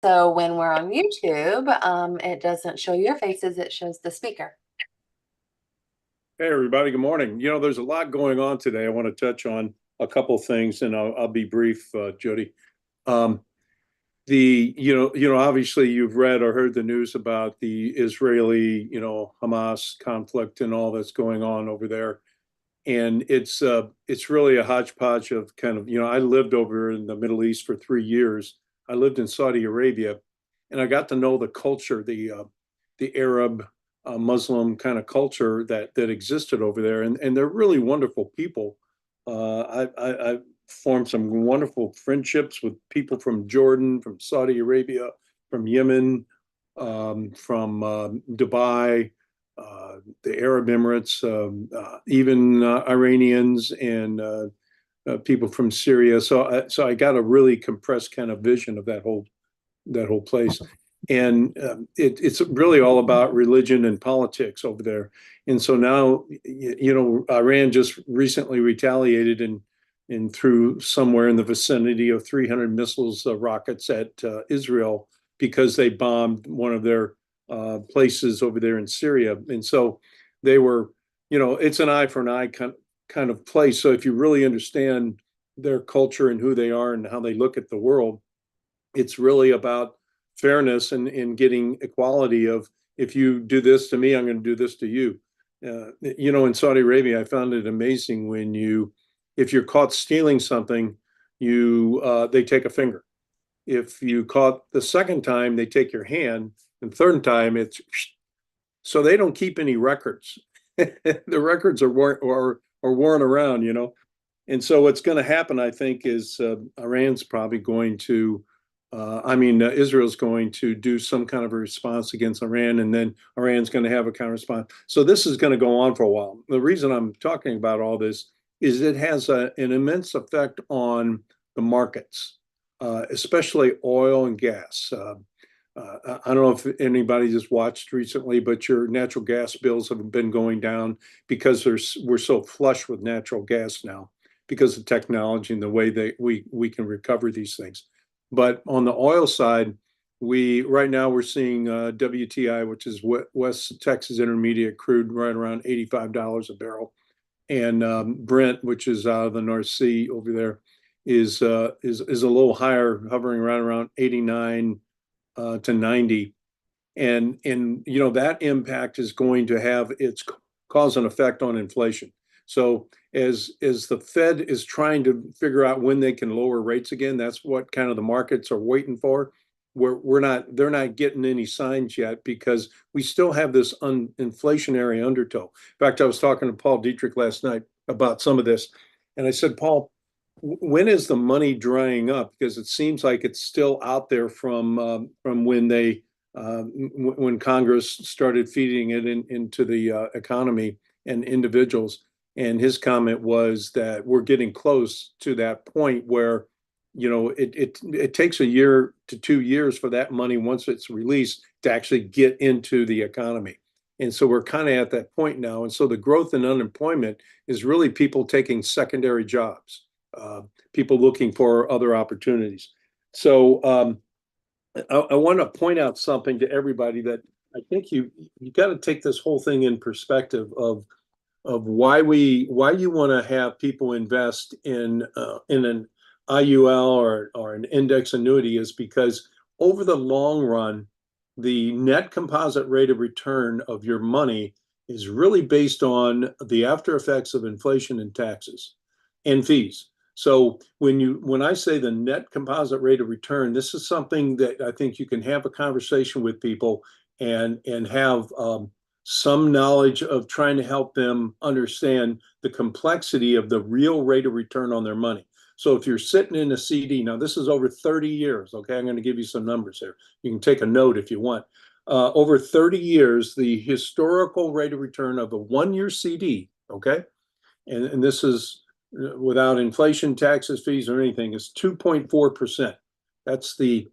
So when we're on YouTube, it doesn't show your faces, it shows the speaker. Hey, everybody. Good morning. There's a lot going on today. I want to touch on a couple things, and I'll be brief, Jody. Um, obviously you've read or heard the news about the Israeli, Hamas conflict and all that's going on over there. And it's really a hodgepodge of kind of, I lived over in the Middle East for 3 years. I lived in Saudi Arabia, and I got to know the culture, the Arab Muslim kind of culture that existed over there, and they're really wonderful people. I formed some wonderful friendships with people from Jordan, from Saudi Arabia, from Yemen, from Dubai, the Arab Emirates, even Iranians and people from Syria. So I got a really compressed kind of vision of that whole place. And it's really all about religion and politics over there. And so now, Iran just recently retaliated and threw somewhere in the vicinity of 300 missiles, rockets at Israel because they bombed one of their places over there in Syria. And so they were, it's an eye for an eye kind of place. So if you really understand their culture and who they are and how they look at the world, it's really about fairness and getting equality of, if you do this to me, I'm going to do this to you. In Saudi Arabia, I found it amazing if you're caught stealing something, they take a finger. If you caught the second time, they take your hand, and third time so they don't keep any records. The records are worn around. And so what's going to happen, I think, is Iran's probably going to Israel's going to do some kind of a response against Iran, and then Iran's going to have a counter response. So this is going to go on for a while. The reason I'm talking about all this is it has an immense effect on the markets, especially oil and gas. I don't know if anybody just watched recently, but your natural gas bills have been going down because we're so flush with natural gas now because of technology and the way that we can recover these things. But on the oil side, right now we're seeing WTI, which is West Texas Intermediate crude, right around $85 a barrel, and Brent, which is out of the North Sea over there, is a little higher, hovering around 89 to 90, and that impact is going to have its cause and effect on inflation. So as the Fed is trying to figure out when they can lower rates again, that's what kind of the markets are waiting for. They're not getting any signs yet because we still have this inflationary undertow. In fact, I was talking to Paul Dietrich last night about some of this, and I said, Paul, when is the money drying up? Because it seems like it's still out there from when Congress started feeding it into the economy and individuals. And his comment was that we're getting close to that point where, it takes a year to 2 years for that money, once it's released, to actually get into the economy. And so we're kind of at that point now. And so the growth in unemployment is really people taking secondary jobs, people looking for other opportunities. So I want to point out something to everybody that I think you got to take this whole thing in perspective of why you want to have people invest in an IUL or an index annuity is because over the long run, the net composite rate of return of your money is really based on the after effects of inflation and taxes and fees. So when I say the net composite rate of return, this is something that I think you can have a conversation with people and have some knowledge of trying to help them understand the complexity of the real rate of return on their money. So if you're sitting in a CD, now this is over 30 years, okay? I'm going to give you some numbers here. You can take a note if you want. Over 30 years, the historical rate of return of a 1 year CD, okay? And this is without inflation, taxes, fees, or anything, is 2.4%. That's the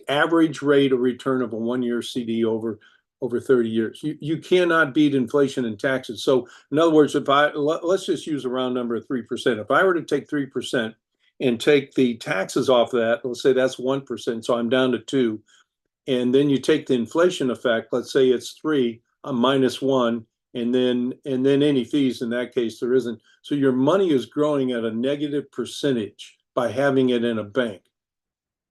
average rate of return of a 1 year CD over 30 years. You cannot beat inflation and taxes. So in other words, let's just use a round number of 3%. If I were to take 3% and take the taxes off that, let's say that's 1%, so I'm down to 2. And then you take the inflation effect, let's say it's 3, I'm minus 1, and then any fees in that case there isn't. So your money is growing at a negative percentage by having it in a bank.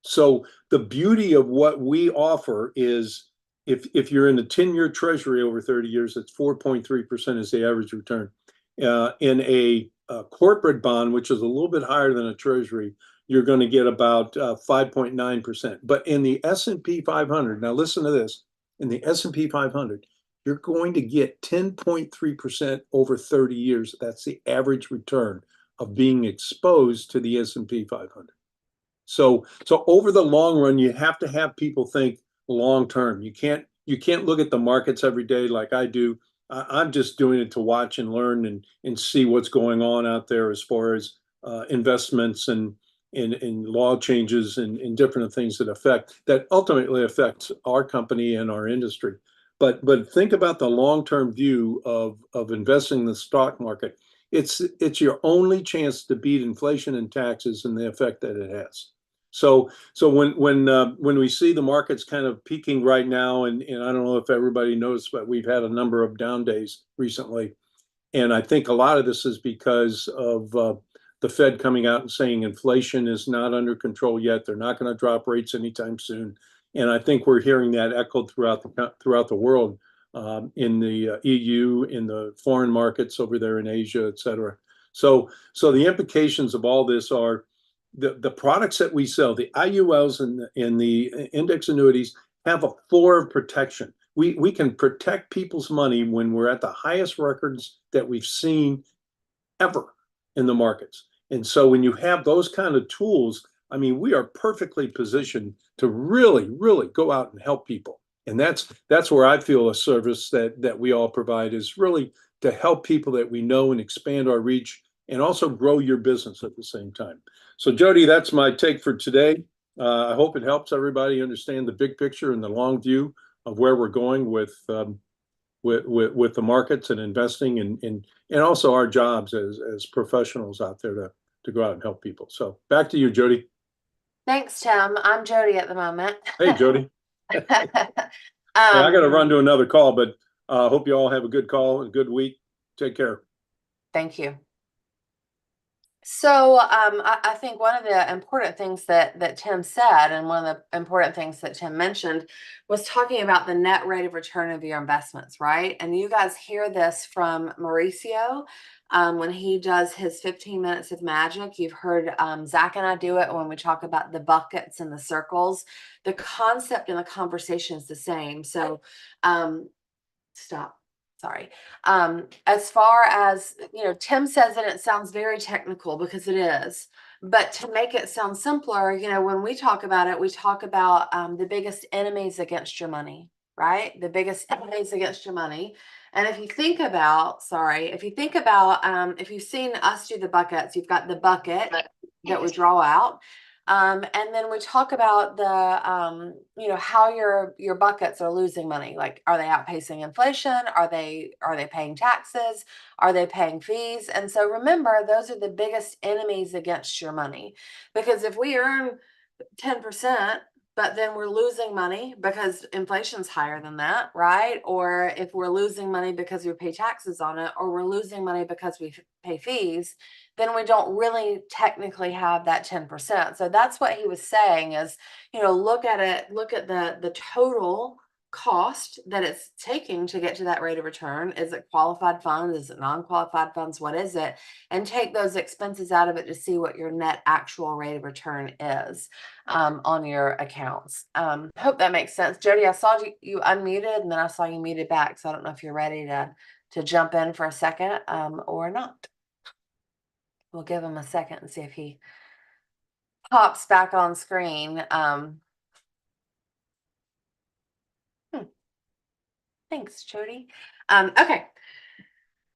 So the beauty of what we offer is if you're in a 10-year treasury over 30 years, it's 4.3% is the average return. In a corporate bond, which is a little bit higher than a treasury, you're going to get about 5.9%. But in the S&P 500, now listen to this, in the S&P 500, you're going to get 10.3% over 30 years. That's the average return of being exposed to the S&P 500. So over the long run, you have to have people think long term. You can't look at the markets every day like I do. I'm just doing it to watch and learn and see what's going on out there as far as investments and law changes and different things that ultimately affects our company and our industry. But think about the long-term view of investing in the stock market. It's your only chance to beat inflation and taxes and the effect that it has. So when we see the markets kind of peaking right now, and I don't know if everybody knows, but we've had a number of down days recently, and I think a lot of this is because of the Fed coming out and saying inflation is not under control yet. They're not going to drop rates anytime soon, and I think we're hearing that echoed throughout the world, in the EU, in the foreign markets over there in Asia, et cetera. So the implications of all this are the products that we sell, the IULs and the index annuities, have a floor of protection. We can protect people's money when we're at the highest records that we've seen ever in the markets. And so when you have those kind of tools, I mean, we are perfectly positioned to really, really go out and help people. And that's where I feel a service that we all provide is really to help people that we know and expand our reach and also grow your business at the same time. So Jody, that's my take for today. I hope it helps everybody understand the big picture and the long view of where we're going with the markets and investing and also our jobs as professionals out there to go out and help people. So back to you, Jody. Thanks, Tim. I'm Jody at the moment. Hey, Jody. Hey, I got to Um, run to another call, but hope you all have a good call, a good week. Take care. Thank you. So I think one of the important things that Tim said, and one of the important things that Tim mentioned, was talking about the net rate of return of your investments, right? And you guys hear this from Mauricio when he does his 15 minutes of magic. You've heard Zach and I do it when we talk about the buckets and the circles. The concept and the conversation is the same. So stop. Sorry. As far as, Tim says that it sounds very technical because it is, but to make it sound simpler, when we talk about it, we talk about the biggest enemies against your money, right? The biggest enemies against your money. And if you think about, if you've seen us do the buckets, you've got the bucket that we draw out. And then we talk about how your buckets are losing money. Like, are they outpacing inflation? Are they paying taxes? Are they paying fees? And so remember, those are the biggest enemies against your money. Because if we earn 10%, but then we're losing money because inflation's higher than that, right? Or if we're losing money because we pay taxes on it, or we're losing money because we pay fees, then we don't really technically have that 10%. So that's what he was saying is, look at it, look at the total cost that it's taking to get to that rate of return. Is it qualified funds? Is it non-qualified funds? What is it? And take those expenses out of it to see what your net actual rate of return is on your accounts. Hope that makes sense. Jody, I saw you unmuted and then I saw you muted back. So I don't know if you're ready to jump in for a second or not. We'll give him a second and see if he pops back on screen. Thanks, Jody. Okay.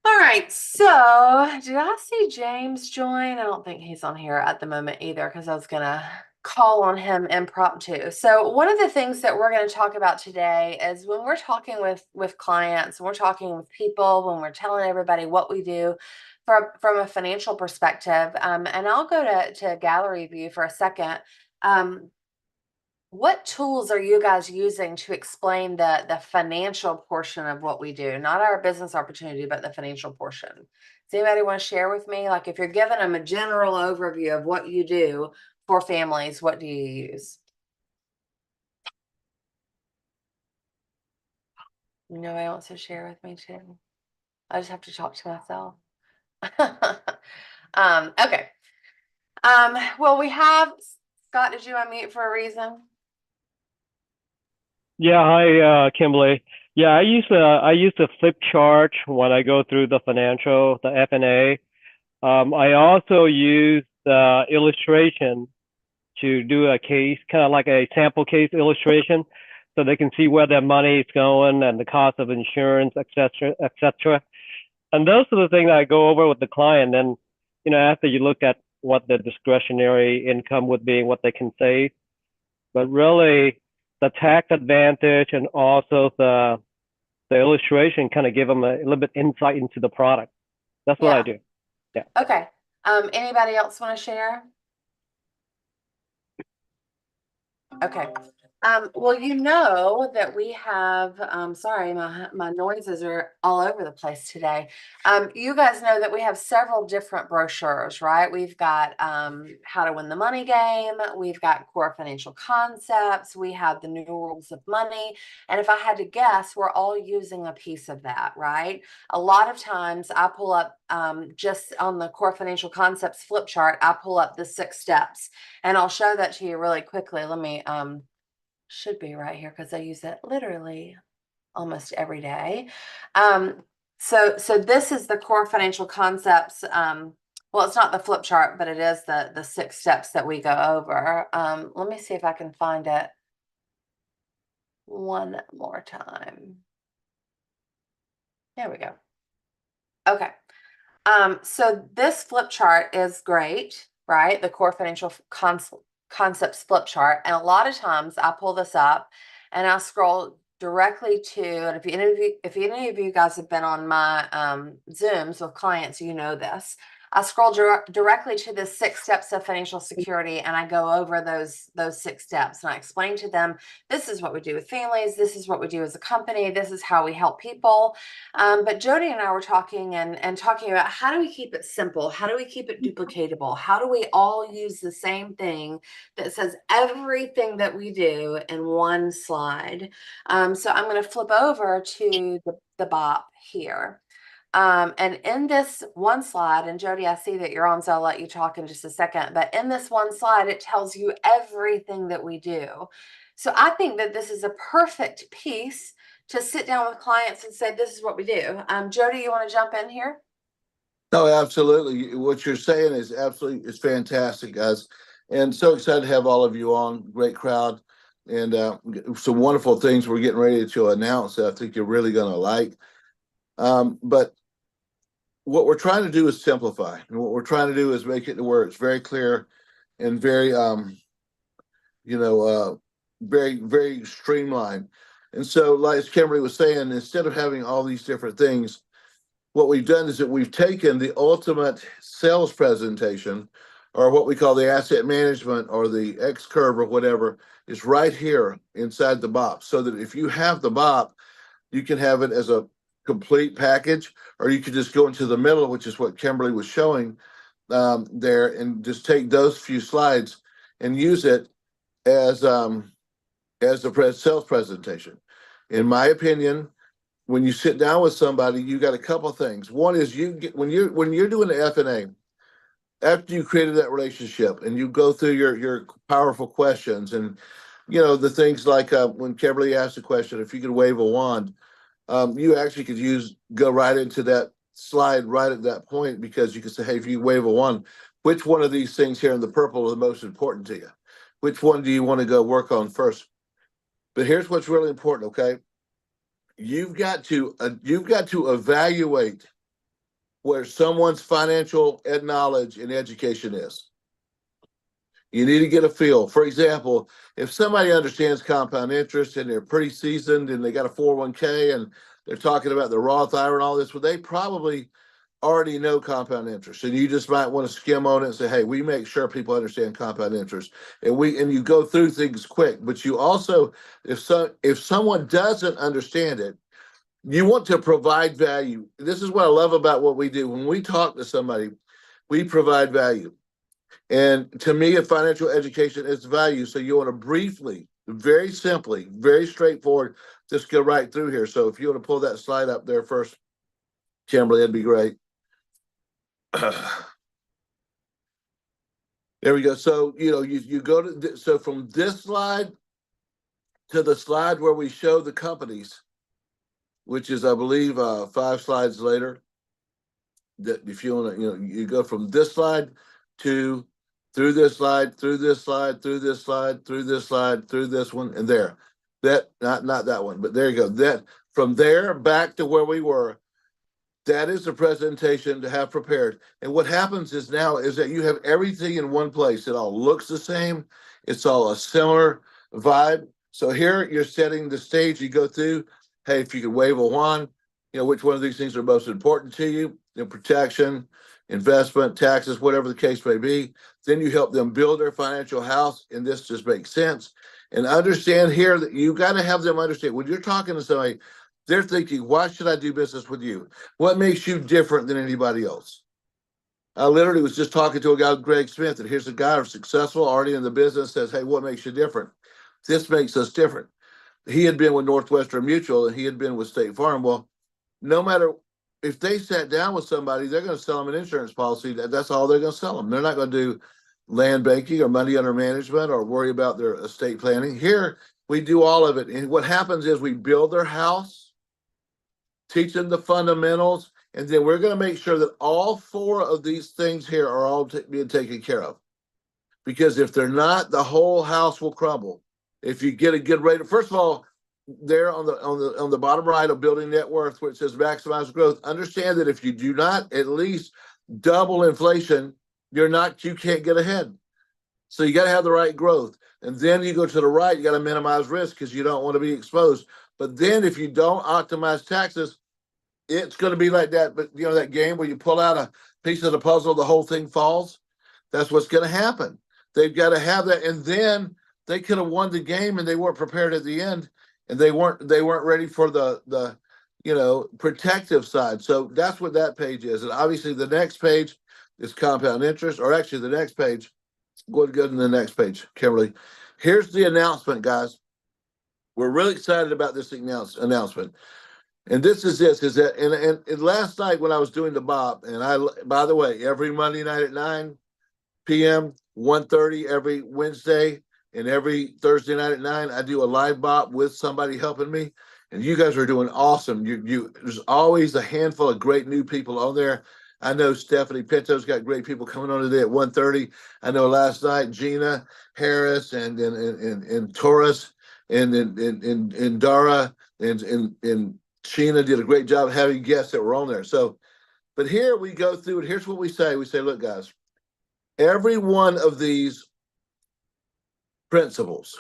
All right. So did I see James join? I don't think he's on here at the moment either because I was going to call on him impromptu. So one of the things that we're going to talk about today is when we're talking with clients, when we're talking with people, when we're telling everybody what we do, from a financial perspective, and I'll go to gallery view for a second. What tools are you guys using to explain the financial portion of what we do? Not our business opportunity, but the financial portion. Does anybody want to share with me? Like if you're giving them a general overview of what you do for families, what do you use? Nobody wants to share with me too. I just have to talk to myself. Okay. Well, we have Scott, did you unmute for a reason? Yeah, hi, Kimberly. Yeah, I use the flip chart when I go through the financial, the F&A. I also use the illustration to do a case, kind of like a sample case illustration, so they can see where their money is going and the cost of insurance, et cetera, et cetera. And those are the things I go over with the client. And, after you look at what the discretionary income would be and what they can save, but really the tax advantage and also the illustration kind of give them a little bit insight into the product. That's what I do. Yeah. Okay. Anybody else want to share? Okay. Well, you know that we have, sorry, my noises are all over the place today. You guys know that we have several different brochures, right? We've got How to Win the Money Game. We've got Core Financial Concepts. We have the New Rules of Money. And if I had to guess, we're all using a piece of that, right? A lot of times I pull up just on the Core Financial Concepts flip chart, I pull up the 6 steps and I'll show that to you really quickly. Let me should be right here because I use it literally almost every day. So this is the Core Financial Concepts. Well, it's not the flip chart, but it is the 6 steps that we go over. Let me see if I can find it one more time. There we go. Okay. So this flip chart is great, right? The Core Financial Concepts flip chart. And a lot of times I pull this up and I scroll directly to, and if any of you guys have been on my Zooms with clients, you know this. I scroll directly to the 6 steps of financial security and I go over those 6 steps and I explain to them, this is what we do with families, this is what we do as a company, this is how we help people. But Jody and I were talking and talking about how do we keep it simple? How do we keep it duplicatable? How do we all use the same thing that says everything that we do in one slide? So I'm going to flip over to the BOP here. And in this one slide, and Jody, I see that you're on, so I'll let you talk in just a second, but in this one slide, it tells you everything that we do. So I think that this is a perfect piece to sit down with clients and say, this is what we do. Jody, you want to jump in here? No, absolutely. What you're saying is absolutely, it's fantastic, guys. And so excited to have all of you on. Great crowd. And some wonderful things we're getting ready to announce that I think you're really going to like. But what we're trying to do is simplify. And what we're trying to do is make it to where it's very clear and very, very, very streamlined. And so, like as Kimberly was saying, instead of having all these different things, what we've done is that we've taken the ultimate sales presentation, or what we call the asset management or the X curve or whatever, is right here inside the BOP. So that if you have the BOP, you can have it as a complete package, or you could just go into the middle, which is what Kimberly was showing there, and just take those few slides and use it as the sales presentation. In my opinion, when you sit down with somebody, you got a couple things. One is when you're doing the F&A, after you created that relationship and you go through your powerful questions and the things like when Kimberly asked a question, if you could wave a wand, you actually could go right into that slide right at that point, because you could say, hey, if you wave a wand, which one of these things here in the purple are the most important to you? Which one do you want to go work on first? But here's what's really important, okay? You've got to evaluate where someone's financial knowledge and education is. You need to get a feel. For example, if somebody understands compound interest and they're pretty seasoned and they got a 401k and they're talking about the Roth IRA and all this, well, they probably already know compound interest, and you just might want to skim on it and say, hey, we make sure people understand compound interest, and you go through things quick. But you also, if someone doesn't understand it, you want to provide value. This is what I love about what we do. When we talk to somebody, we provide value. And to me, a financial education is value. So you want to briefly, very simply, very straightforward, just go right through here. So if you want to pull that slide up there first, Kimberly, that'd be great. There we go. So, you go to, so from this slide to the slide where we show the companies, which is, I believe, 5 slides later, that if you want to, you go from this slide to through this slide, through this slide, through this slide, through this slide, through this one, and there. That, not that one, but there you go. That from there back to where we were, that is the presentation to have prepared. And what happens is now is that you have everything in one place. It all looks the same. It's all a similar vibe. So here you're setting the stage. You go through, hey, if you could wave a wand, which one of these things are most important to you, protection, investment, taxes, whatever the case may be. Then you help them build their financial house. And this just makes sense. And understand here that you got to have them understand when you're talking to somebody, they're thinking, why should I do business with you? What makes you different than anybody else? I literally was just talking to a guy, Greg Smith, and here's a guy who's successful, already in the business, says, hey, what makes you different? This makes us different. He had been with Northwestern Mutual and he had been with State Farm. Well, no matter if they sat down with somebody, they're going to sell them an insurance policy. That's all they're going to sell them. They're not going to do land banking or money under management or worry about their estate planning. Here, we do all of it. And what happens is we build their house, teach them the fundamentals, and then we're going to make sure that all 4 of these things here are all being taken care of. Because if they're not, the whole house will crumble. If you get a good rate, first of all, there on the bottom right of building net worth, where it says maximize growth, understand that if you do not at least double inflation, you can't get ahead. So you got to have the right growth. And then you go to the right, you got to minimize risk because you don't want to be exposed. But then if you don't optimize taxes, it's going to be like that. But that game where you pull out a piece of the puzzle, the whole thing falls. That's what's going to happen. They've got to have that. And then they could have won the game and they weren't prepared at the end. And they weren't ready for the protective side. So that's what that page is. And obviously the next page is compound interest, or actually the next page. Go to the next page, Kimberly. Here's the announcement, guys. We're really excited about this announcement. And this is that, and last night when I was doing the BOP, and by the way, every Monday night at 9 p.m., 1:30 every Wednesday, and every Thursday night at 9, I do a live BOP with somebody helping me. And you guys are doing awesome. There's always a handful of great new people on there. I know Stephanie Pinto's got great people coming on today at 1:30. I know last night Gina Harris and Taurus and Dara and Sheena did a great job having guests that were on there. So, but here we go through, and here's what we say. We say, look, guys, every one of these principles,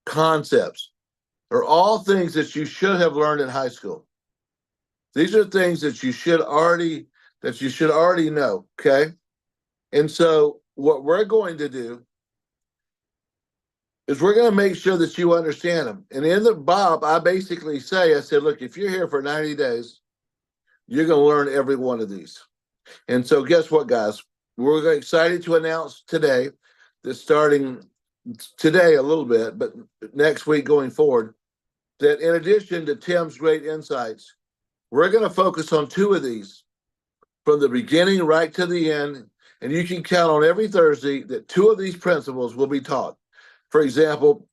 concepts, are all things that you should have learned in high school. These are things that you should already know, okay? And so what we're going to do is we're going to make sure that you understand them. And in the BOP, I said, look, if you're here for 90 days, you're going to learn every one of these. And so guess what, guys? We're excited to announce today that starting today a little bit, but next week going forward, that in addition to Tim's great insights, we're going to focus on 2 of these from the beginning right to the end. And you can count on every Thursday that 2 of these principles will be taught. For example,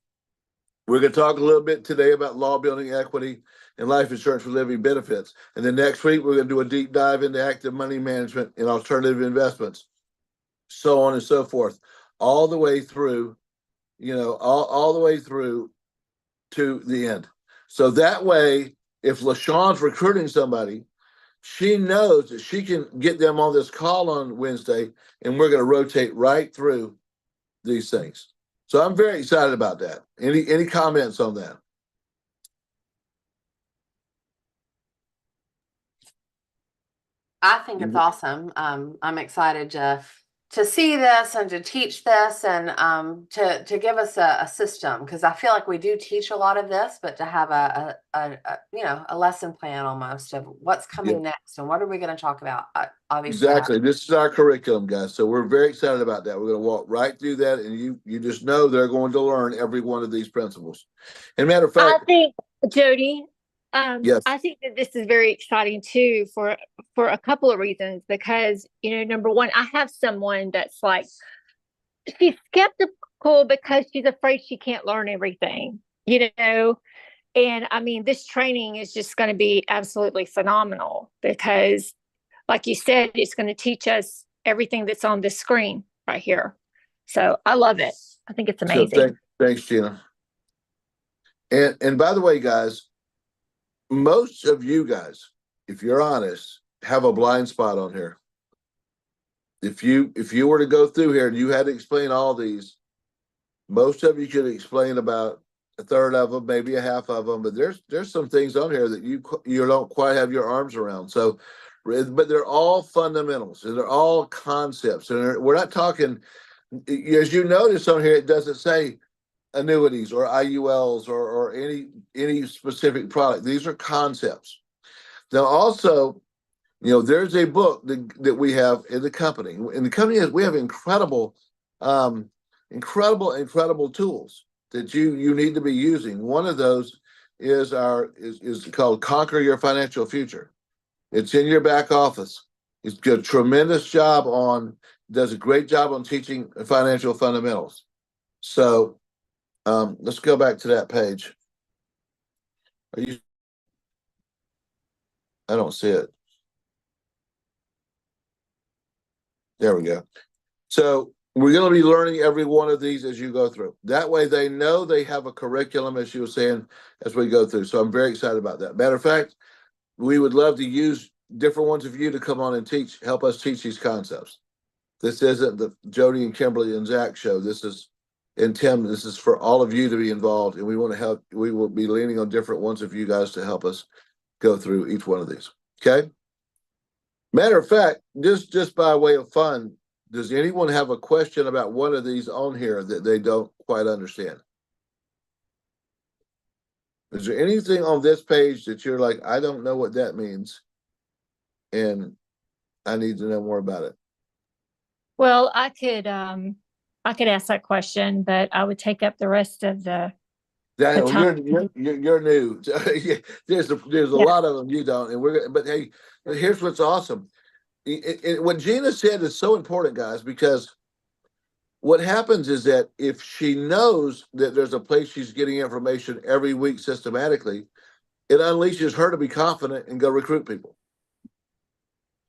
we're going to talk a little bit today about law building equity and life insurance for living benefits. And then next week, we're going to do a deep dive into active money management and alternative investments, so on and so forth, all the way through, all the way through to the end. So that way, if LaShawn's recruiting somebody, she knows that she can get them on this call on Wednesday, and we're going to rotate right through these things. So I'm very excited about that. Any comments on that? I think it's awesome. I'm excited to see this and to teach this and to give us a system, because I feel like we do teach a lot of this, but to have a you know, a lesson plan almost of what's coming next and what are we going to talk about. Obviously, Exactly. This is our curriculum, guys. So we're very excited about that. We're going to walk right through that, and you just know they're going to learn every one of these principles. And matter of I fact, think, Jody, yes, I think that this is very exciting too for a couple of reasons. Because, you know, number one, I have someone that's like, she's skeptical because she's afraid she can't learn everything, you know. And I mean, this training is just going to be absolutely phenomenal because, like you said, it's going to teach us everything that's on this screen right here. So I love it. I think it's so amazing. thanks, Gina. And by the way, guys, most of you guys, if you're honest, have a blind spot on here. If you were to go through here and you had to explain all these, most of you could explain about a third of them, maybe a half of them, but there's some things on here that you don't quite have your arms around. So, but they're all fundamentals and they're all concepts, and we're not talking. As you notice on here, it doesn't say annuities or IULs or any specific product. These are concepts. Now, also, you know, there's a book that we have in the company. In the company, we have incredible incredible tools that you need to be using. One of those is is called Conquer Your Financial Future. It's in your back office. It's got a tremendous job does a great job on teaching financial fundamentals. So let's go back to that page. I don't see it. There we go. So we're going to be learning every one of these as you go through. That way they know they have a curriculum, as you were saying, as we go through. So I'm very excited about that. Matter of fact, we would love to use different ones of you to come on and help us teach these concepts. This isn't the Jody and Kimberly and Zach show. This is, and Tim, this is for all of you to be involved. And we want to help. We will be leaning on different ones of you guys to help us go through each one of these. Okay. Matter of fact, just by way of fun, does anyone have a question about one of these on here that they don't quite understand? Is there anything on this page that you're like, I don't know what that means, and I need to know more about it? Well, I could ask that question, but I would take up the rest of the Daniel, time. you're new. There's a lot of them you don't, and but hey, here's what's awesome. What Gina said is so important, guys, because what happens is that if she knows that there's a place she's getting information every week systematically, it unleashes her to be confident and go recruit people.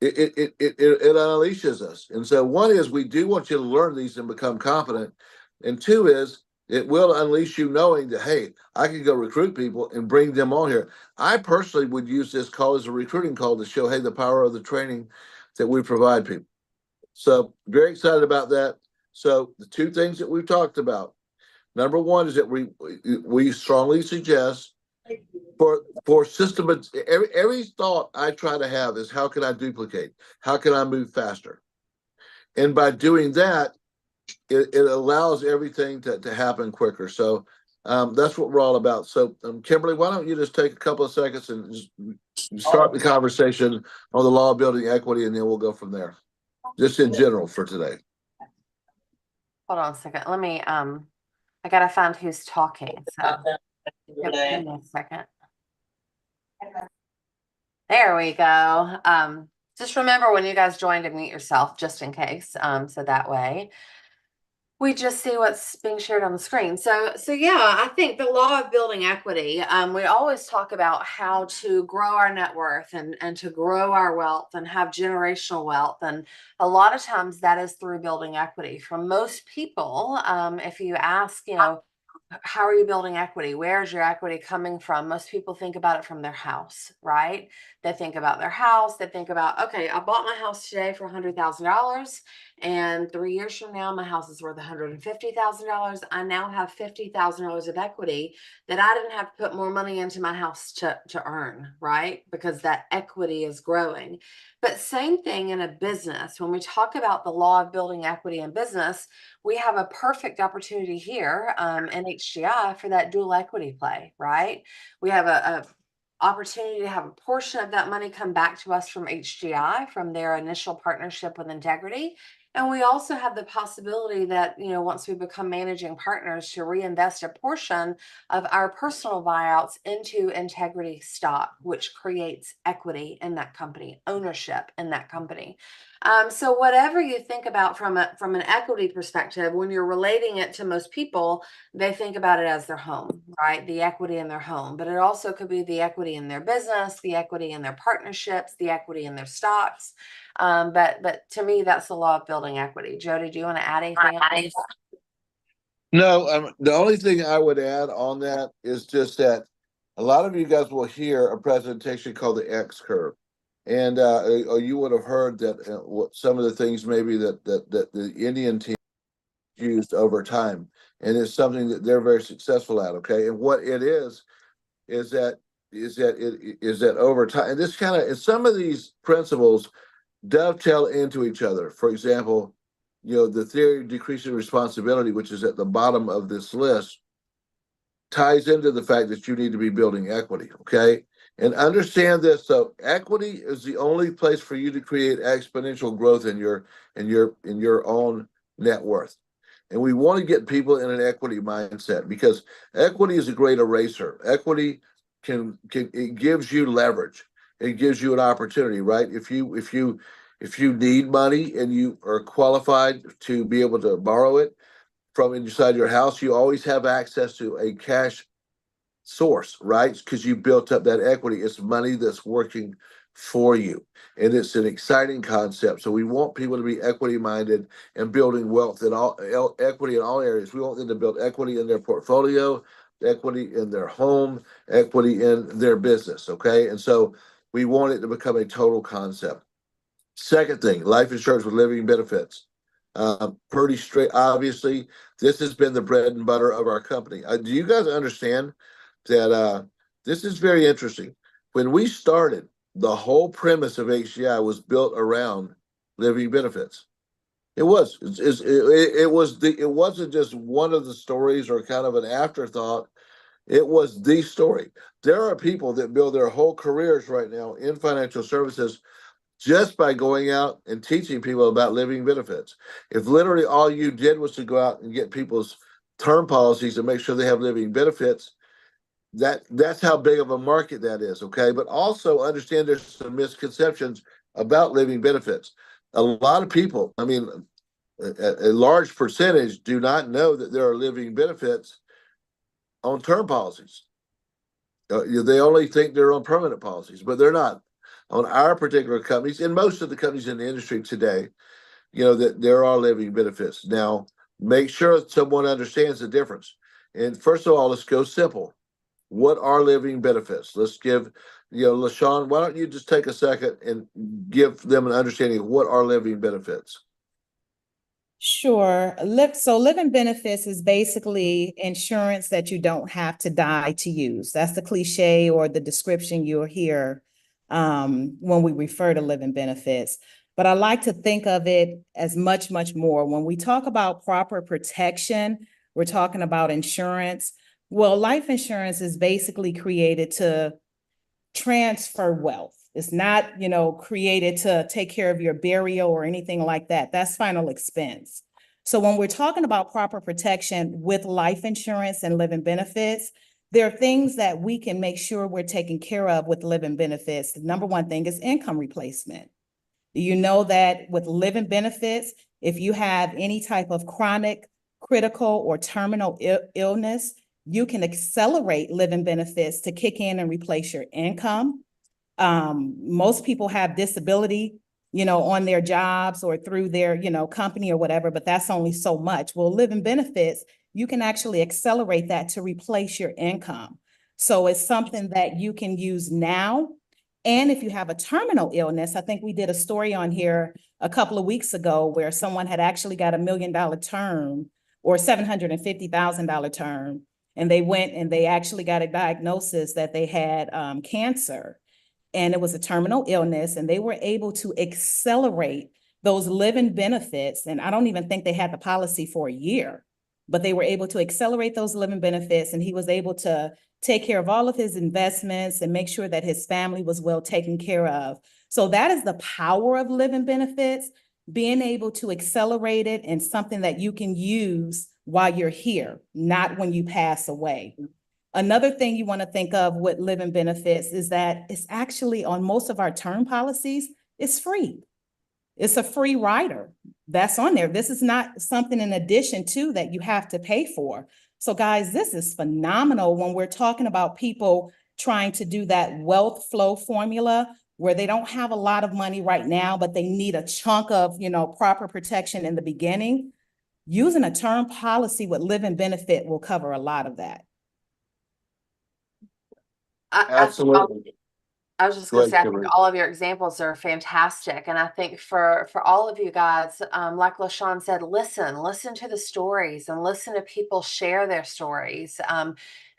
It unleashes us. And so one is we do want you to learn these and become confident. And two is it will unleash you knowing that, hey, I can go recruit people and bring them on here. I personally would use this call as a recruiting call to show, hey, the power of the training that we provide people. So very excited about that. So the two things that we've talked about, number one is that we strongly suggest for system, every thought I try to have is how can I duplicate? How can I move faster? And by doing that, it allows everything to happen quicker. So that's what we're all about. So Kimberly, why don't you just take a couple of seconds and just start the conversation on the law of building equity, and then we'll go from there. Just in general for today. Hold on a second. Let me, I gotta find who's talking. So give me a second. There we go. Just remember when you guys join to mute yourself, just in case. So that way we just see what's being shared on the screen. So yeah, I think the law of building equity, we always talk about how to grow our net worth and to grow our wealth and have generational wealth. And a lot of times that is through building equity. For most people, if you ask, you know, how are you building equity? Where's your equity coming from? Most people think about it from their house, right? They think about their house. They think about, okay, I bought my house today for $100,000, and 3 years from now, my house is worth $150,000. I now have $50,000 of equity that I didn't have to put more money into my house to earn, right? Because that equity is growing. But same thing in a business. When we talk about the law of building equity in business, we have a perfect opportunity here in HGI for that dual equity play, right? We have a opportunity to have a portion of that money come back to us from HGI from their initial partnership with Integrity. And we also have the possibility that, once we become managing partners, to reinvest a portion of our personal buyouts into Integrity stock, which creates equity in that company, ownership in that company. So whatever you think about from an equity perspective, when you're relating it to most people, they think about it as their home, right? The equity in their home, but it also could be the equity in their business, the equity in their partnerships, the equity in their stocks. But to me, that's the law of building equity. Jody, do you want to add anything else? No, the only thing I would add on that is just that a lot of you guys will hear a presentation called the X curve. And or you would have heard that what some of the things maybe that the Indian team used over time, and it's something that they're very successful at. Okay, and what it is that over time, and this kind of, and some of these principles dovetail into each other. For example, the theory of decreasing responsibility, which is at the bottom of this list, ties into the fact that you need to be building equity. Okay. And understand this. So equity is the only place for you to create exponential growth in your own net worth. And we want to get people in an equity mindset, because equity is a great eraser. Equity it gives you leverage. It gives you an opportunity, right? If you need money and you are qualified to be able to borrow it from inside your house, you always have access to a cash source, right? Because you built up that equity. It's money that's working for you. And it's an exciting concept. So we want people to be equity minded and building wealth in equity in all areas. We want them to build equity in their portfolio, equity in their home, equity in their business. Okay. And so we want it to become a total concept. Second thing, life insurance with living benefits. Pretty straight. Obviously, this has been the bread and butter of our company. Do you guys understand that this is very interesting? When we started, the whole premise of HCI was built around living benefits. It wasn't just one of the stories or kind of an afterthought. It was the story. There are people that build their whole careers right now in financial services just by going out and teaching people about living benefits. If literally all you did was to go out and get people's term policies and make sure they have living benefits, that's how big of a market that is. Okay. But also understand there's some misconceptions about living benefits. A lot of people, I mean, a large percentage do not know that there are living benefits on term policies. They only think they're on permanent policies, but they're not. On our particular companies, and most of the companies in the industry today, that there are living benefits. Now, make sure someone understands the difference. And first of all, let's go simple. What are living benefits? Let's give, LaShawn, why don't you just take a second and give them an understanding of what are living benefits? Sure. So living benefits is basically insurance that you don't have to die to use. That's the cliche or the description you'll hear when we refer to living benefits. But I like to think of it as much, much more. When we talk about proper protection, we're talking about insurance. Well, life insurance is basically created to transfer wealth. It's not, created to take care of your burial or anything like that. That's final expense. So when we're talking about proper protection with life insurance and living benefits, there are things that we can make sure we're taking care of with living benefits. The number one thing is income replacement. Do you know that with living benefits, if you have any type of chronic, critical, or terminal illness, you can accelerate living benefits to kick in and replace your income. Most people have disability, on their jobs or through their, company or whatever, but that's only so much. Well, living benefits you can actually accelerate that to replace your income. So it's something that you can use now. And if you have a terminal illness, I think we did a story on here a couple of weeks ago where someone had actually got $1 million term or $750,000 term. And they went and they actually got a diagnosis that they had cancer. And it was a terminal illness, and they were able to accelerate those living benefits. And I don't even think they had the policy for a year, but they were able to accelerate those living benefits. And he was able to take care of all of his investments and make sure that his family was well taken care of. So that is the power of living benefits, being able to accelerate it and something that you can use while you're here, not when you pass away. Another thing you want to think of with living benefits is that it's actually on most of our term policies, it's free. It's a free rider that's on there. This is not something in addition to that you have to pay for. So guys, this is phenomenal when we're talking about people trying to do that wealth flow formula where they don't have a lot of money right now, but they need a chunk of, proper protection in the beginning. Using a term policy with living benefit will cover a lot of that. Absolutely. I was just Go going to ahead, say, I think Kimberly. all of your examples are fantastic. And I think for all of you guys, like LaShawn said, listen to the stories and listen to people share their stories.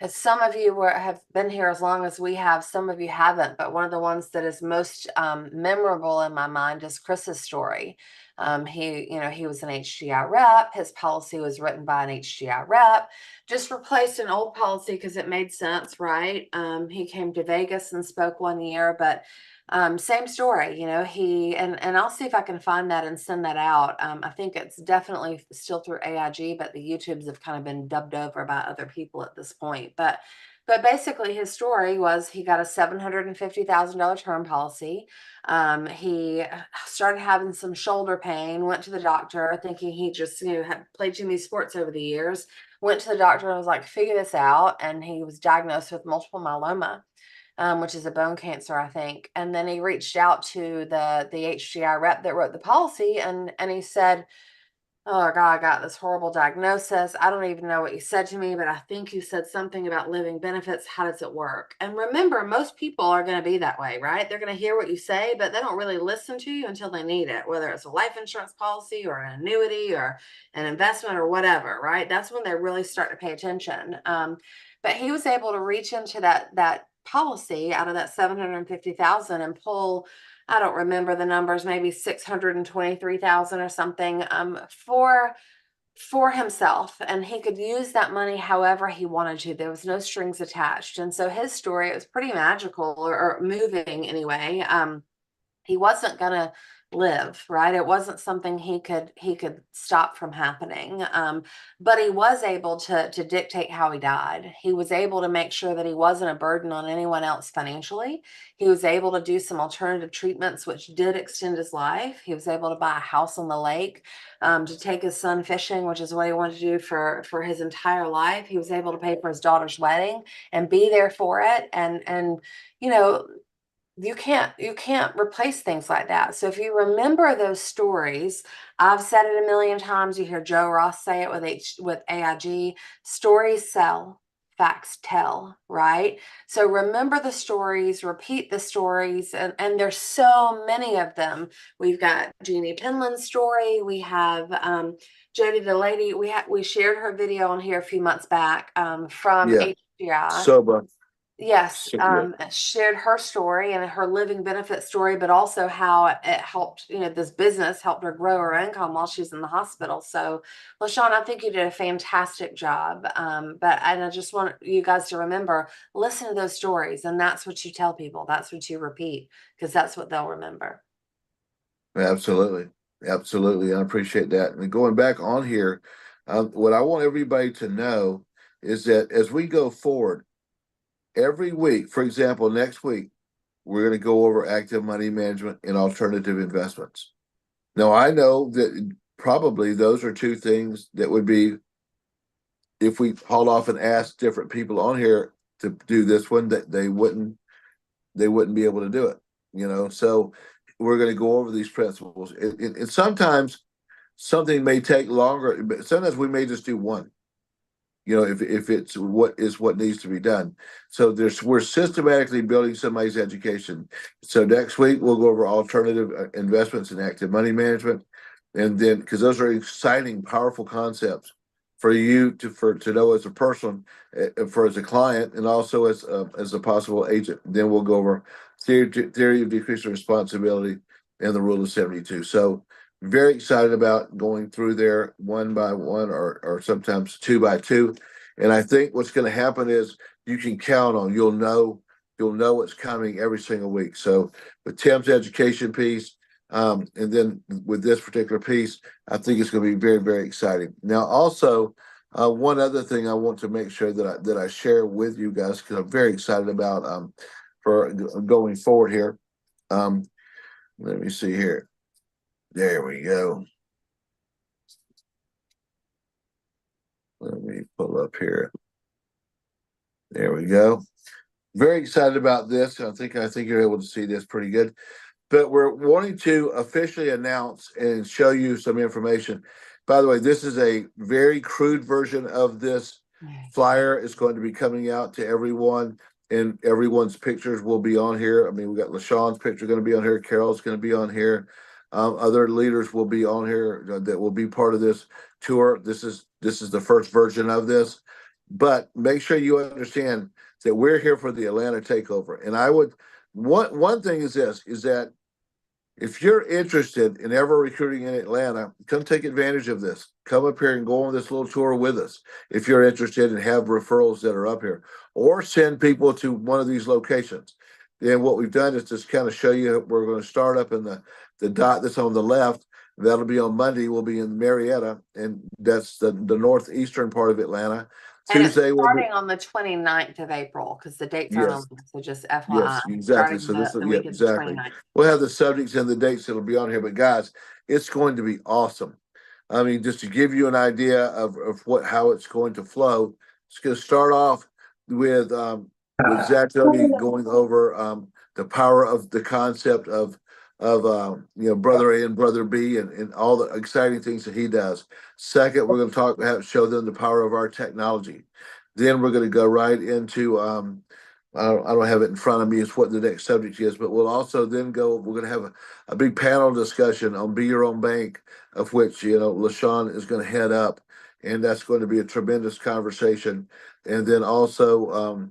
As some of you have been here as long as we have, some of you haven't, but one of the ones that is most memorable in my mind is Chris's story. He was an HGI rep. His policy was written by an HGI rep. Just replaced an old policy because it made sense, right? He came to Vegas and spoke one year, but same story, he and I'll see if I can find that and send that out. I think it's definitely still through AIG, but the YouTubes have kind of been dubbed over by other people at this point. But basically his story was he got a $750,000 term policy. He started having some shoulder pain, went to the doctor thinking he just, had played too many sports over the years, went to the doctor and was like, figure this out. And he was diagnosed with multiple myeloma, which is a bone cancer, I think. And then he reached out to the HGI rep that wrote the policy and he said, oh God, I got this horrible diagnosis. I don't even know what you said to me, but I think you said something about living benefits. How does it work? And remember, most people are going to be that way, right? They're going to hear what you say, but they don't really listen to you until they need it, whether it's a life insurance policy or an annuity or an investment or whatever, right? That's when they really start to pay attention. But he was able to reach into that policy out of that 750,000 and pull, I don't remember the numbers, maybe 623,000 or something, for himself. And he could use that money however he wanted to. There was no strings attached. And so his story, it was pretty magical or moving anyway. He wasn't gonna live, right? It wasn't something he could stop from happening. But he was able to dictate how he died. He was able to make sure that he wasn't a burden on anyone else financially. He was able to do some alternative treatments, which did extend his life. He was able to buy a house on the lake, to take his son fishing, which is what he wanted to do for his entire life. He was able to pay for his daughter's wedding and be there for it. And you can't replace things like that. So if you remember those stories, I've said it a million times. You hear Joe Ross say it with AIG. Stories sell, facts tell, right? So remember the stories, repeat the stories, and there's so many of them. We've got Jeannie Penland's story. We have Jody, the lady we shared her video on here a few months back, from Yeah. HGI. Soba. Yes, Yeah. shared her story and her living benefit story, but also how it helped, this business helped her grow her income while she's in the hospital. So, LaShawn, I think you did a fantastic job. And I just want you guys to remember, listen to those stories, and that's what you tell people. That's what you repeat, because that's what they'll remember. Absolutely. Absolutely. I appreciate that. And going back on here, what I want everybody to know is that as we go forward, every week, for example, next week, we're going to go over active money management and alternative investments. Now, I know that probably those are two things that would be, if we hauled off and asked different people on here to do this one, that they wouldn't be able to do it, so we're going to go over these principles. And sometimes something may take longer, but sometimes we may just do one. if it's what needs to be done. So we're systematically building somebody's education. So next week we'll go over alternative investments and active money management, and then because those are exciting, powerful concepts for you to know as a person, for as a client, and also as a possible agent. Then we'll go over theory of decreasing responsibility and the rule of 72. So very excited about going through there one by one or sometimes two by two. And I think what's going to happen is you can count on, you'll know what's coming every single week. So with Tim's education piece, and then with this particular piece, I think it's going to be very, very exciting. Now, also, one other thing I want to make sure that I share with you guys, because I'm very excited about for going forward here. Let me see here. There we go. Let me pull up here. There we go. Very excited about this. I think you're able to see this pretty good. But we're wanting to officially announce and show you some information. By the way, this is a very crude version of this flyer. It's going to be coming out to everyone, and everyone's pictures will be on here. I mean, we got LaShawn's picture going to be on here. Carol's going to be on here. Other leaders will be on here that will be part of this tour. This is the first version of this, but make sure you understand that we're here for the Atlanta takeover. And I would one thing is that if you're interested in ever recruiting in Atlanta, come take advantage of this. Come up here and go on this little tour with us. If you're interested and have referrals that are up here, or send people to one of these locations. Then what we've done is just kind of show you, we're going to start up in the dot that's on the left. That'll be on Monday. We'll be in Marietta, and that's the northeastern part of Atlanta. And Tuesday it's will be, starting on the 29th of April, because the dates aren't on yes, there, so just FYI. yes, exactly. So this, the yeah, week of the exactly. 29th. We'll have the subjects and the dates that'll be on here, but guys, it's going to be awesome. I mean, just to give you an idea of how it's going to flow, it's going to start off with Zach Doty going over the power of the concept of brother A and brother B, and all the exciting things that he does. Second, we're going to show them the power of our technology. Then we're going to go right into I don't have it in front of me as what the next subject is, but we'll also then we're going to have a big panel discussion on Be Your Own Bank, of which, LaShawn is going to head up, and that's going to be a tremendous conversation. And then also,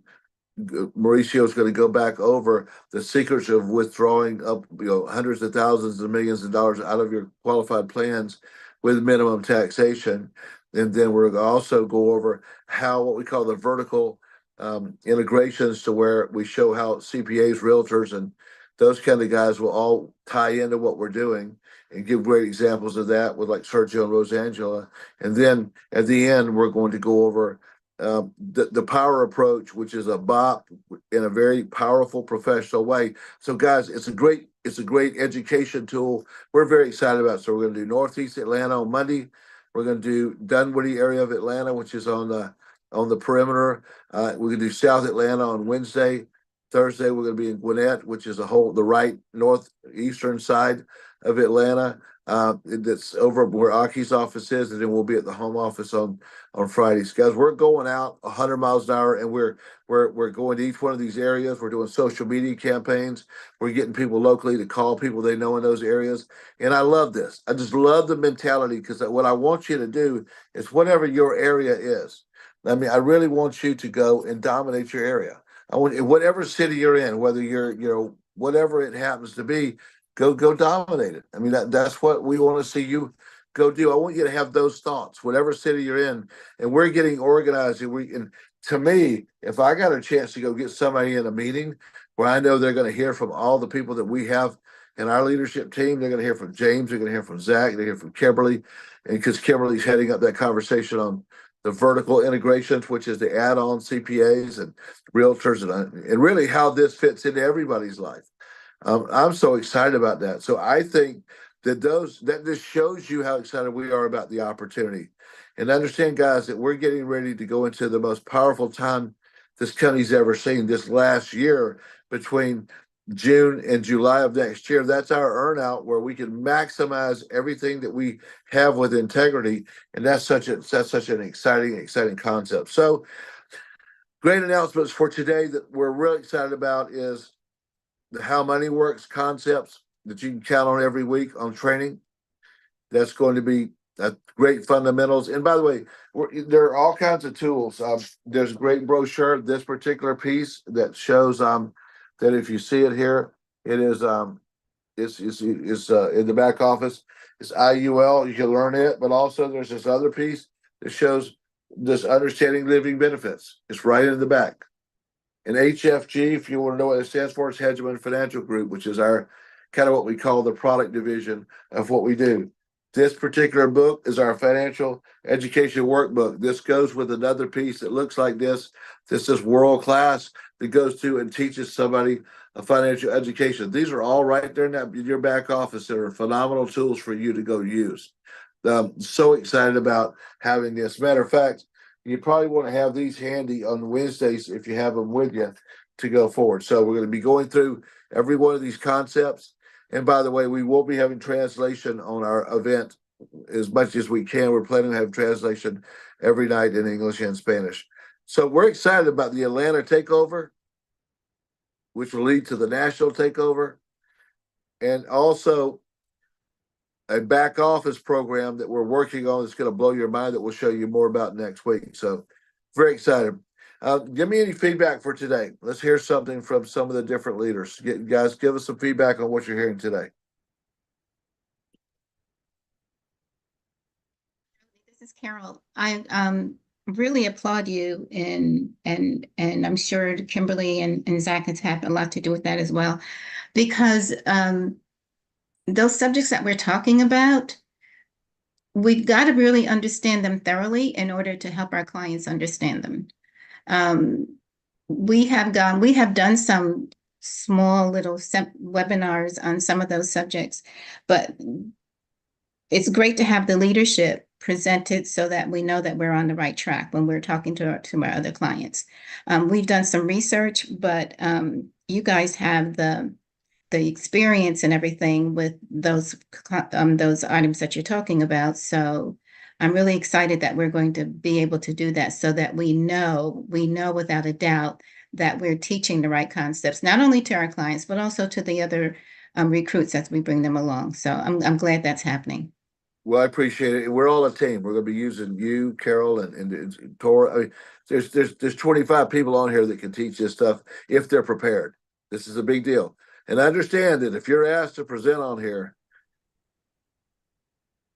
Mauricio is going to go back over the secrets of withdrawing up, hundreds of thousands of millions of dollars out of your qualified plans with minimum taxation. And then we're going to also go over what we call the vertical integrations, to where we show how CPAs, realtors, and those kind of guys will all tie into what we're doing, and give great examples of that with like Sergio and Rosangela. And then at the end, we're going to go over the power approach, which is a BOP in a very powerful professional way. So guys, it's a great education tool. We're very excited about it. So we're going to do Northeast Atlanta on Monday. We're going to do Dunwoody area of Atlanta, which is on the perimeter. We're going to do South Atlanta on Wednesday. Thursday, we're going to be in Gwinnett, which is the right northeastern side of Atlanta. That's over where Aki's office is, and then we'll be at the home office on Fridays. Guys, we're going out 100 miles an hour, and we're going to each one of these areas. We're doing social media campaigns. We're getting people locally to call people they know in those areas. And I love this. I just love the mentality, because what I want you to do is, whatever your area is, I mean, I really want you to go and dominate your area. I want, in whatever city you're in, whether you're whatever it happens to be, go dominate it. I mean, that's what we want to see you go do. I want you to have those thoughts, whatever city you're in, and we're getting organized. And to me, if I got a chance to go get somebody in a meeting where I know they're going to hear from all the people that we have in our leadership team, they're going to hear from James, they're going to hear from Zach, they're going to hear from Kimberly, and because Kimberly's heading up that conversation on the vertical integrations, which is the add-on CPAs and realtors, and really how this fits into everybody's life. I'm so excited about that. So I think that this shows you how excited we are about the opportunity. And understand, guys, that we're getting ready to go into the most powerful time this county's ever seen this last year, between June and July of next year. That's our earnout where we can maximize everything that we have with integrity. And that's such an exciting concept. So great announcements for today that we're really excited about is the How Money Works concepts that you can count on every week on training. That's going to be great fundamentals. And by the way, there are all kinds of tools. There's a great brochure, this particular piece that shows that if you see it here, it is it's in the back office. It's IUL. You can learn it, but also there's this other piece that shows this understanding living benefits. It's right in the back. And HFG, if you want to know what it stands for, it's Hedgeman Financial Group, which is our kind of what we call the product division of what we do. This particular book is our financial education workbook. This goes with another piece that looks like this. This is world class that goes to and teaches somebody a financial education. These are all right there in your back office. That are phenomenal tools for you to go use. So excited about having this. Matter of fact, you probably want to have these handy on Wednesdays if you have them with you to go forward. So we're going to be going through every one of these concepts. And by the way, we will be having translation on our event as much as we can. We're planning to have translation every night in English and Spanish. So we're excited about the Atlanta takeover, which will lead to the national takeover, and also a back office program that we're working on that's going to blow your mind that we'll show you more about next week. So very excited. Give me any feedback for today. Let's hear something from some of the different leaders. Guys, give us some feedback on what you're hearing today. This is Carol. I really applaud you, and I'm sure Kimberly and Zach has had a lot to do with that as well, because those subjects that we're talking about, we've got to really understand them thoroughly in order to help our clients understand them. We have done some small little webinars on some of those subjects, but it's great to have the leadership presented so that we know that we're on the right track when we're talking to our other clients. We've done some research, but you guys have the experience and everything with those items that you're talking about. So I'm really excited that we're going to be able to do that so that we know without a doubt that we're teaching the right concepts, not only to our clients, but also to the other recruits as we bring them along. So I'm glad that's happening. Well, I appreciate it. We're all a team. We're going to be using you, Carol, and Tora. I mean, there's 25 people on here that can teach this stuff if they're prepared. This is a big deal. And I understand that if you're asked to present on here,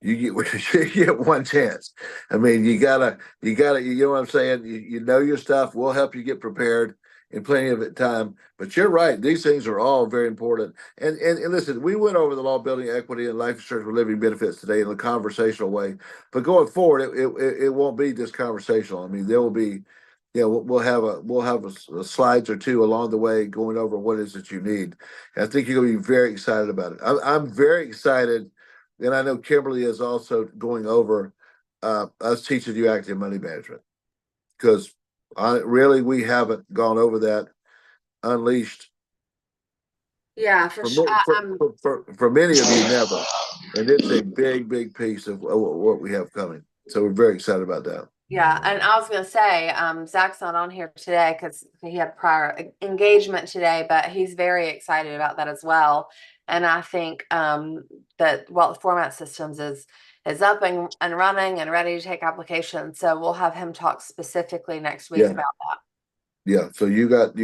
you get one chance. I mean, you gotta, you know what I'm saying? You know your stuff. We'll help you get prepared in plenty of time. But you're right. These things are all very important. And listen, we went over the law, building equity, and life insurance for living benefits today in a conversational way. But going forward, it won't be just conversational. I mean, there will be, we'll have a slides or two along the way going over what it is that you need. And I think you're going to be very excited about it. I'm very excited. And I know Kimberly is also going over us teaching you active money management, because we haven't gone over that unleashed. Yeah, for sure. For many of you, never. And it's a big piece of what we have coming. So we're very excited about that. Yeah, and I was going to say, Zach's not on here today because he had prior engagement today, but he's very excited about that as well. And I think that Wealth Format Systems is up and running and ready to take applications. So we'll have him talk specifically next week about that. Yeah, so you got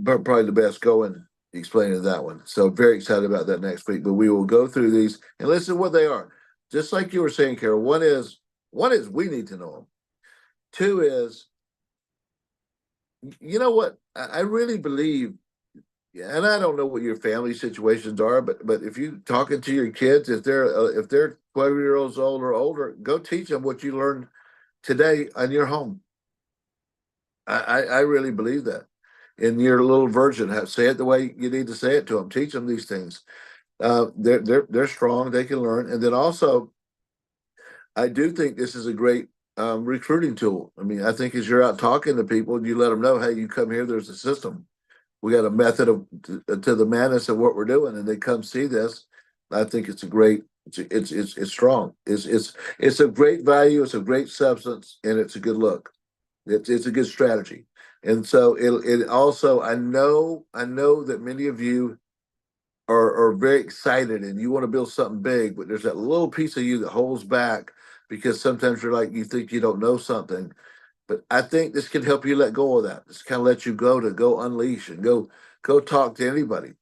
probably the best going explaining that one. So very excited about that next week. But we will go through these and listen to what they are. Just like you were saying, Carol, one is we need to know them. Two is, you know what, I really believe, and I don't know what your family situations are, but if you talking to your kids, if they're 12 years old or older, go teach them what you learned today in your home. I really believe that. In your little version, say it the way you need to say it to them. Teach them these things. They're strong. They can learn. And then also, I do think this is a great recruiting tool. I mean, I think as you're out talking to people, you let them know, hey, you come here, there's a system. we got a method to the madness of what we're doing, and they come see this. I think it's a great, it's strong. It's a great value. It's a great substance, and it's a good look. It's a good strategy. And so it also, I know that many of you are very excited and you want to build something big, but there's that little piece of you that holds back because sometimes you're like, you think you don't know something. But I think this can help you let go of that. This kind of let you go to go unleash and go talk to anybody.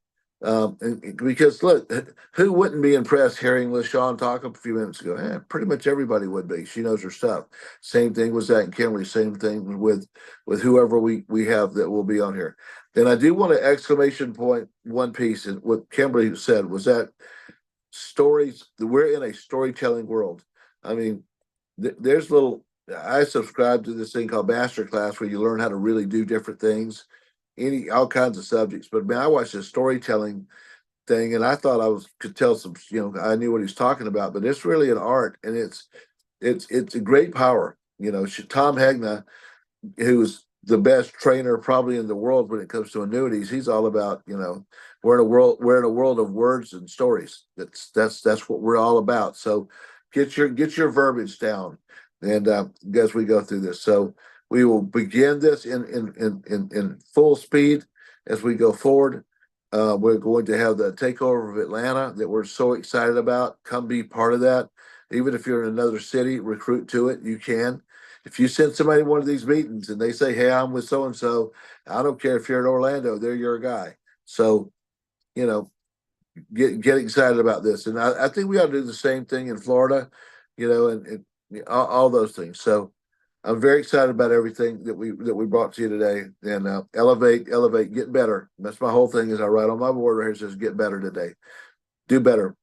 Because look, who wouldn't be impressed hearing LaShawn talk a few minutes ago? Pretty much everybody would be. She knows her stuff. Same thing with Zach and Kimberly. Same thing with whoever we have that will be on here. And I do want to exclamation point one piece, and what Kimberly said was that stories. We're in a storytelling world. I mean, there's little. I subscribe to this thing called Masterclass where you learn how to really do different things, all kinds of subjects. But man, I watched a storytelling thing and I thought could tell some, I knew what he's talking about, but it's really an art, and it's a great power. Tom Hegna, who's the best trainer probably in the world when it comes to annuities, he's all about, we're in a world of words and stories. That's what we're all about. So get your verbiage down, and as we go through this. So we will begin this in full speed as we go forward. We're going to have the takeover of Atlanta that we're so excited about. Come be part of that. Even if you're in another city, recruit to it. You can. If you send somebody to one of these meetings and they say, "Hey, I'm with so and so," I don't care if you're in Orlando, they're your guy. So, get excited about this. And I think we ought to do the same thing in Florida, and all those things. So I'm very excited about everything that we brought to you today. And elevate, get better. That's my whole thing. Is I write on my board right here, says get better today, do better,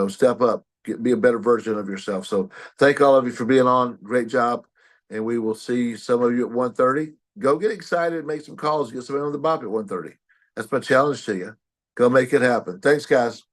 step up, be a better version of yourself. So thank all of you for being on. Great job. And we will see some of you at 1:30. Go get excited, make some calls, get somebody on the BOP at 1:30. That's my challenge to you. Go make it happen. Thanks, guys.